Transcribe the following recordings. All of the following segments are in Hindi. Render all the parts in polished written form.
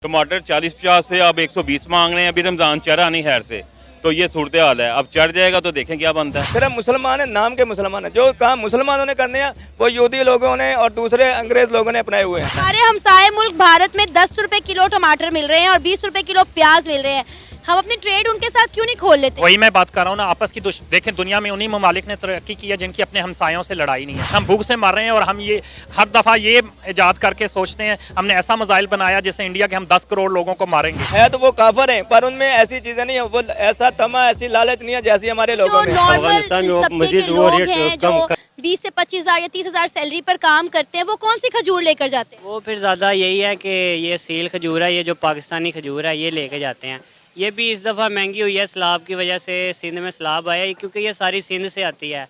टमाटर 40-50 से अब 120 मांग रहे हैं, अभी रमज़ान चढ़ा नहीं खैर से, तो ये सूरत हाल है। अब चढ़ जाएगा तो देखें क्या बनता है। सिर्फ मुसलमान है, नाम के मुसलमान है। जो काम मुसलमानों ने करने हैं वो यहूदी लोगों ने और दूसरे अंग्रेज लोगों ने अपनाए हुए हैं। हमारे हमसाए मुल्क भारत में 10 रुपए किलो टमाटर मिल रहे हैं और 20 रुपए किलो प्याज मिल रहे हैं। हम अपनी ट्रेड उनके साथ क्यों नहीं खोल लेते? वही मैं बात कर रहा हूँ ना, आपस की देखें दुनिया में उन्हीं ममालिक ने तरक्की की है जिनकी अपने हमसायों से लड़ाई नहीं है। हम भूख से मर रहे हैं और हम ये हर दफ़ा ये ईजाद करके सोचते हैं हमने ऐसा मिसाइल बनाया जैसे इंडिया के हम 10 करोड़ लोगों को मारेंगे। है तो वो काफर हैं, पर उनमें ऐसी चीजें नहीं है, वो ऐसा तमा ऐसी लालच नहीं है जैसी हमारे लोगों में। अफगानिस्तान में मजीद वो रेट कम 20 से 25,000 या 30,000 सैलरी पर काम करते हैं, वो कौन सी खजूर लेकर जाते हैं? वो फिर ज़्यादा यही है कि ये सील खजूर है, ये जो पाकिस्तानी खजूर है ये लेके जाते हैं। ये भी इस दफ़ा महंगी हुई है सैलाब की वजह से। सिंध में सैलाब आया क्योंकि ये सारी सिंध से आती है,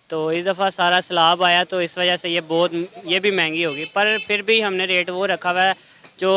तो इस दफ़ा सारा सैलाब आया तो इस वजह से ये भी महंगी होगी। पर फिर भी हमने रेट वो रखा हुआ है जो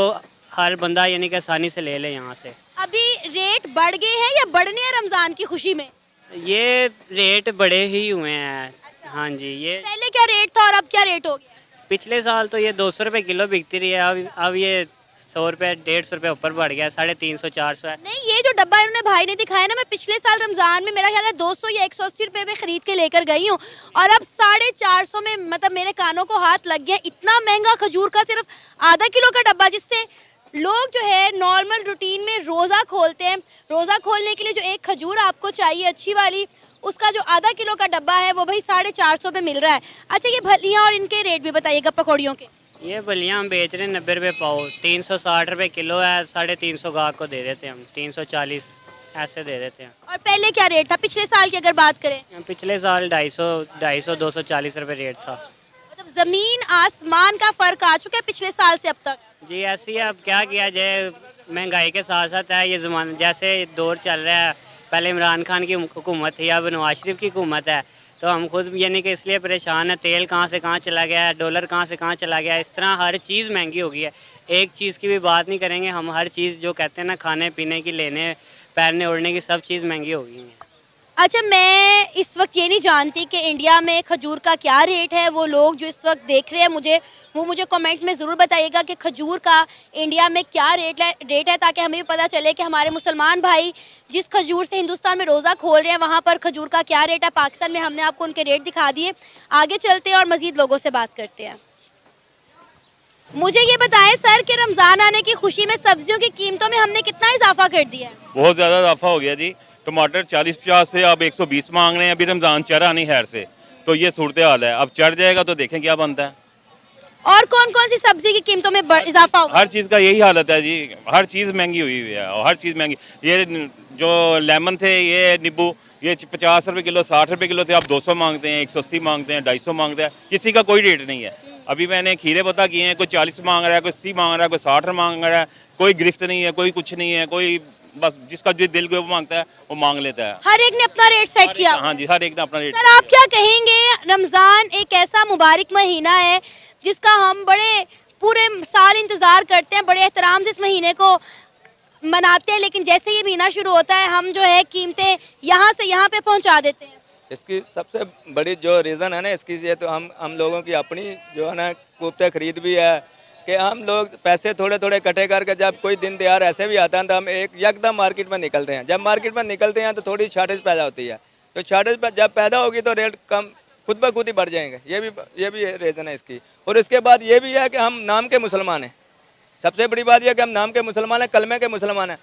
हर बंदा यानी कि आसानी से ले ले यहाँ से। अभी रेट बढ़ गए हैं या बढ़ने हैं रमज़ान की खुशी में? ये रेट बड़े ही हुए हैं। हाँ जी, ये पहले क्या रेट था और अब क्या रेट हो गया? पिछले साल तो ये 200 रुपये किलो बिकती रही है, अब ये 100 रुपये 150 रुपये ऊपर बढ़ गया, 350-400 है। नहीं, ये जो डब्बा इन्होंने भाई ने दिखाया ना, मैं पिछले साल रमजान में मेरा ख्याल है 200 या 180 रुपये में खरीद के लेकर गई हूँ और अब 450 में, मतलब मेरे कानों को हाथ लग गया। इतना महंगा खजूर का सिर्फ आधा किलो का डब्बा, जिससे लोग जो है नॉर्मल रूटीन में रोज़ा खोलते हैं। रोज़ा खोलने के लिए जो एक खजूर आपको चाहिए अच्छी वाली, उसका जो आधा किलो का डब्बा है वो भाई 450 पे मिल रहा है। अच्छा, ये भलियाँ और इनके रेट भी बताइएगा पकौड़ियों के। ये बलियाँ हम बेच रहे हैं 90 रुपये पाव, 360 रुपये किलो है, 350 गाहक को दे देते हैं हम, 340 ऐसे दे देते हैं। और पहले क्या रेट था पिछले साल की अगर बात करें? पिछले साल 250 रेट था। मतलब ज़मीन आसमान का फ़र्क आ चुका है पिछले साल से अब तक। जी ऐसी है, अब क्या किया जाए, महंगाई के साथ साथ है ये ज़माना, जैसे दौर चल रहा है। पहले इमरान खान की हुकूमत थी, अब नवाज शरीफ की हुकूमत है, तो हम खुद यानी कि इसलिए परेशान है। तेल कहाँ से कहाँ चला गया है, डॉलर कहाँ से कहाँ चला गया है, इस तरह हर चीज़ महंगी हो गई है। एक चीज़ की भी बात नहीं करेंगे हम, हर चीज़ जो कहते हैं ना, खाने पीने की, लेने पहनने ओढ़ने की, सब चीज़ महंगी हो गई है। अच्छा, मैं इस वक्त ये नहीं जानती कि इंडिया में खजूर का क्या रेट है। वो लोग जो इस वक्त देख रहे हैं मुझे कमेंट में ज़रूर बताइएगा कि खजूर का इंडिया में क्या रेट है, ताकि हमें भी पता चले कि हमारे मुसलमान भाई जिस खजूर से हिंदुस्तान में रोज़ा खोल रहे हैं वहाँ पर खजूर का क्या रेट है। पाकिस्तान में हमने आपको उनके रेट दिखा दिए। आगे चलते हैं और मज़ीद लोगों से बात करते हैं। मुझे ये बताएं सर कि रमज़ान आने की खुशी में सब्जियों की कीमतों में हमने कितना इजाफा कर दिया है? बहुत ज़्यादा इजाफा हो गया जी। टमाटर 40-50 से अब 120 मांग रहे हैं, अभी रमज़ान चढ़ा नहीं खैर से, तो ये सूरत हाल है। अब चढ़ जाएगा तो देखें क्या बनता है। और कौन कौन सी सब्जी की कीमतों में इजाफा होगा? हर चीज़ का यही हालत है जी, हर चीज़ महंगी हुई है और हर चीज़ महंगी। ये जो लेमन थे, ये नींबू, ये 50 रुपये किलो, 60 रुपये किलो थे, अब 200 मांगते हैं, 180 मांगते हैं, 250 मांगते हैं। किसी का कोई रेट नहीं है। अभी मैंने खीरे पता किए हैं, कोई 40 मांग रहा है, कोई 80 मांग रहा है, कोई 60 मांग रहा है। कोई गिरफ्त नहीं है, कोई कुछ नहीं है, कोई बस जिसका जो दिल को मांगता है वो मांग लेता है। हर एक ने अपना रेट सेट किया। हाँ जी, हर एक ने अपना रेट। सर, आप क्या कहेंगे? रमज़ान एक ऐसा मुबारक महीना है जिसका हम बड़े पूरे साल इंतज़ार करते हैं, बड़े एहतराम से इस महीने को मनाते हैं, लेकिन जैसे ये महीना शुरू होता है हम जो है कीमतें यहाँ से यहाँ पे पहुँचा देते हैं। इसकी सबसे बड़ी जो रीज़न है ना इसकी, ये तो हम लोगों की अपनी जो है ना कुफ्ते खरीद भी है कि हम लोग पैसे थोड़े थोड़े इकट्ठे करके जब कोई दिन त्योहार ऐसे भी आता है तो हम एक यकदम मार्केट में निकलते हैं। जब मार्केट में निकलते हैं तो थोड़ी शॉर्टेज पैदा होती है, तो शॉर्टेज जब पैदा होगी तो रेट कम खुद ब खुद ही बढ़ जाएंगे। ये भी रीज़न है इसकी। और इसके बाद ये भी है कि हम नाम के मुसलमान हैं। सबसे बड़ी बात यह कि हम नाम के मुसलमान हैं, कलमे के मुसलमान हैं।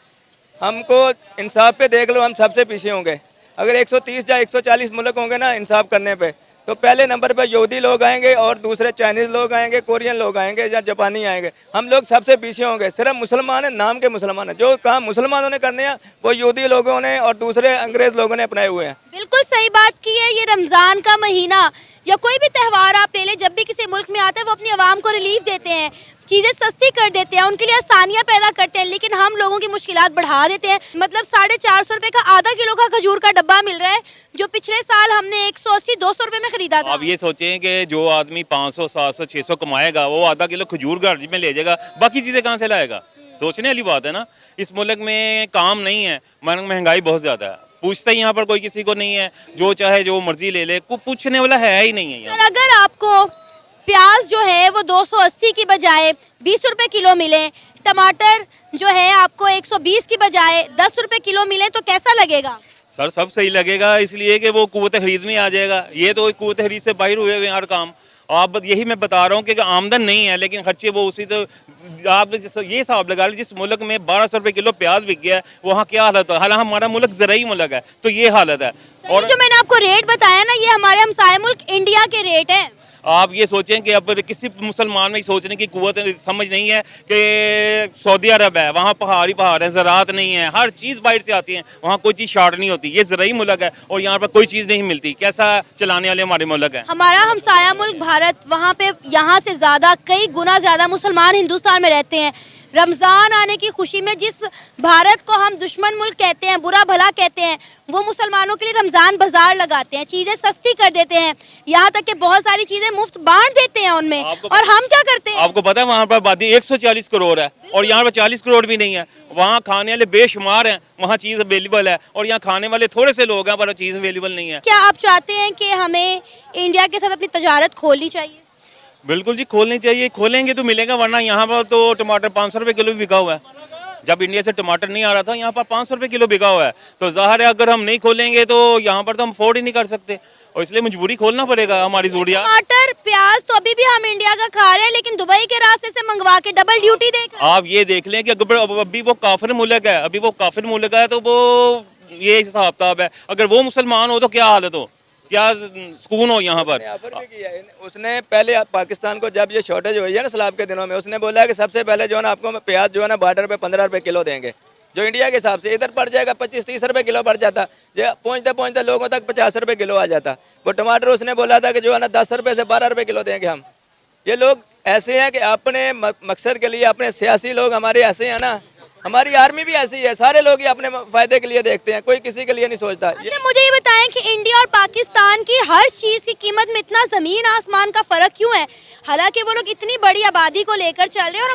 हमको इंसाफ पे देख लो, हम सबसे पीछे होंगे। अगर 130 या 140 मुल्क होंगे ना इंसाफ करने पे, तो पहले नंबर पे यहूदी लोग आएंगे और दूसरे चाइनीज़ लोग आएंगे, कोरियन लोग आएंगे या जापानी आएंगे। हम लोग सबसे पीछे होंगे। सिर्फ मुसलमान है, नाम के मुसलमान है। जो काम मुसलमानों ने करने हैं वो यहूदी लोगों ने और दूसरे अंग्रेज लोगों ने अपनाए हुए हैं। बिल्कुल सही बात की है। ये रमज़ान का महीना या कोई भी त्यौहार आप ले लें, जब भी किसी मुल्क में आता है वो अपनी आवाम को रिलीफ देते हैं, चीज़ें सस्ती कर देते हैं, उनके लिए आसानियाँ पैदा करते हैं, लेकिन हम लोगों की मुश्किलात बढ़ा देते हैं। मतलब 450 रुपये का आधा किलो का खजूर का डब्बा मिल रहा है, जो पिछले साल हमने 180-200 रुपये में खरीदा था। आप ये सोचें कि जो आदमी 500, 700, 600 कमाएगा वो आधा किलो खजूर घर में ले जाएगा, बाकी चीज़ें कहाँ से लाएगा? सोचने वाली बात है ना। इस मुल्क में काम नहीं है, महंगाई बहुत ज़्यादा है, पूछता ही यहाँ पर कोई किसी को नहीं है, जो चाहे जो मर्जी ले ले, कोई पूछने वाला है ही नहीं है यहाँ। सर, अगर आपको प्याज जो है वो 280 की बजाय 20 रुपए किलो मिले, टमाटर आपको 120 की बजाय 10 रुपए किलो मिले तो कैसा लगेगा? सर सब सही लगेगा, इसलिए कि वो कुव्वत खरीद में आ जाएगा। ये तो कुव्वत खरीद से बाहर हुए हुए हैं हर काम। आप यही मैं बता रहा हूँ कि आमदन नहीं है लेकिन खर्चे वो उसी तो आप ये हिसाब लगा लीजिए, जिस मुल्क में 1200 रुपये किलो प्याज बिक गया है वहाँ क्या हालत है। हालांकि हमारा मुल्क ज़राई मुल्क है तो ये हालत है। और जो मैंने आपको रेट बताया ना, ये हमारे हमसाया मुल्क इंडिया के रेट है। आप ये सोचें कि अब किसी मुसलमान में सोचने की कुव्वत समझ नहीं है कि सऊदी अरब है, वहाँ पहाड़ ही पहाड़ है, ज़राअत नहीं है, हर चीज़ बाहर से आती है, वहाँ कोई चीज़ शॉर्ट नहीं होती। ये ज़राई मुल्क है और यहाँ पर कोई चीज़ नहीं मिलती। कैसा चलाने वाले हमारे मुल्क है। हमारा हमसाया मुल्क भारत, वहाँ पे यहाँ से ज़्यादा कई गुना ज़्यादा मुसलमान हिंदुस्तान में रहते हैं। रमज़ान आने की खुशी में जिस भारत को हम दुश्मन मुल्क कहते हैं, बुरा भला कहते हैं, वो मुसलमानों के लिए रमज़ान बाजार लगाते हैं, चीज़ें सस्ती कर देते हैं, यहाँ तक कि बहुत सारी चीज़ें मुफ्त बांट देते हैं उनमें। और हम क्या करते हैं? आपको पता है वहाँ पर आबादी 140 करोड़ है और यहाँ पर 40 करोड़ भी नहीं है। वहाँ खाने वाले बेशुमार हैं, वहाँ चीज़ अवेलेबल है और यहाँ खाने वाले थोड़े से लोग हैं पर चीज़ अवेलेबल नहीं है। क्या आप चाहते हैं कि हमें इंडिया के साथ अपनी तजारत खोलनी चाहिए? बिल्कुल जी खोलनी चाहिए, खोलेंगे तो मिलेगा, वरना यहाँ पर तो टमाटर 500 रुपये किलो भी बिका हुआ है। जब इंडिया से टमाटर नहीं आ रहा था यहाँ पर 500 रुपये किलो बिका हुआ है। तो ज़ाहिर है अगर हम नहीं खोलेंगे तो यहाँ पर तो हम अफोर्ड ही नहीं कर सकते और इसलिए मजबूरी खोलना पड़ेगा हमारी ज़रूरियात। टमाटर प्याज तो अभी भी हम इंडिया का खा रहे हैं, लेकिन दुबई के रास्ते से मंगवा के डबल ड्यूटी देकर। आप ये देख लें कि अभी वो काफिर मुल्क है, अभी वो काफिर मुल्क है तो वो ये हिसाब किताब है। अगर वो मुसलमान हो तो क्या हालत हो, क्या सुकून हो यहाँ पर। ऑफर भी किया है उसने पहले पाकिस्तान को, जब ये शॉर्टेज हुई है ना सैलाब के दिनों में, उसने बोला है कि सबसे पहले जो है ना आपको प्याज जो है ना बॉर्डर पे 15 रुपये किलो देंगे, जो इंडिया के हिसाब से इधर पड़ जाएगा 25-30 रुपये किलो पड़ जाता, जो पहुँचते पहुँचते लोगों तक 50 रुपये किलो आ जाता। वो टमाटर उसने बोला था कि जो है ना 10 रुपये से 12 रुपये किलो देंगे हम। ये लोग ऐसे हैं कि अपने मकसद के लिए, अपने सियासी लोग हमारे ऐसे हैं ना, हमारी आर्मी भी ऐसी है, सारे लोग ही अपने फायदे के लिए देखते हैं, कोई किसी के लिए नहीं सोचता। अच्छा मुझे ये बताएं कि इंडिया और पाकिस्तान की हर चीज़ की कीमत में इतना ज़मीन आसमान का फ़र्क क्यों है? हालांकि वो लोग इतनी बड़ी आबादी को लेकर चल रहे हैं और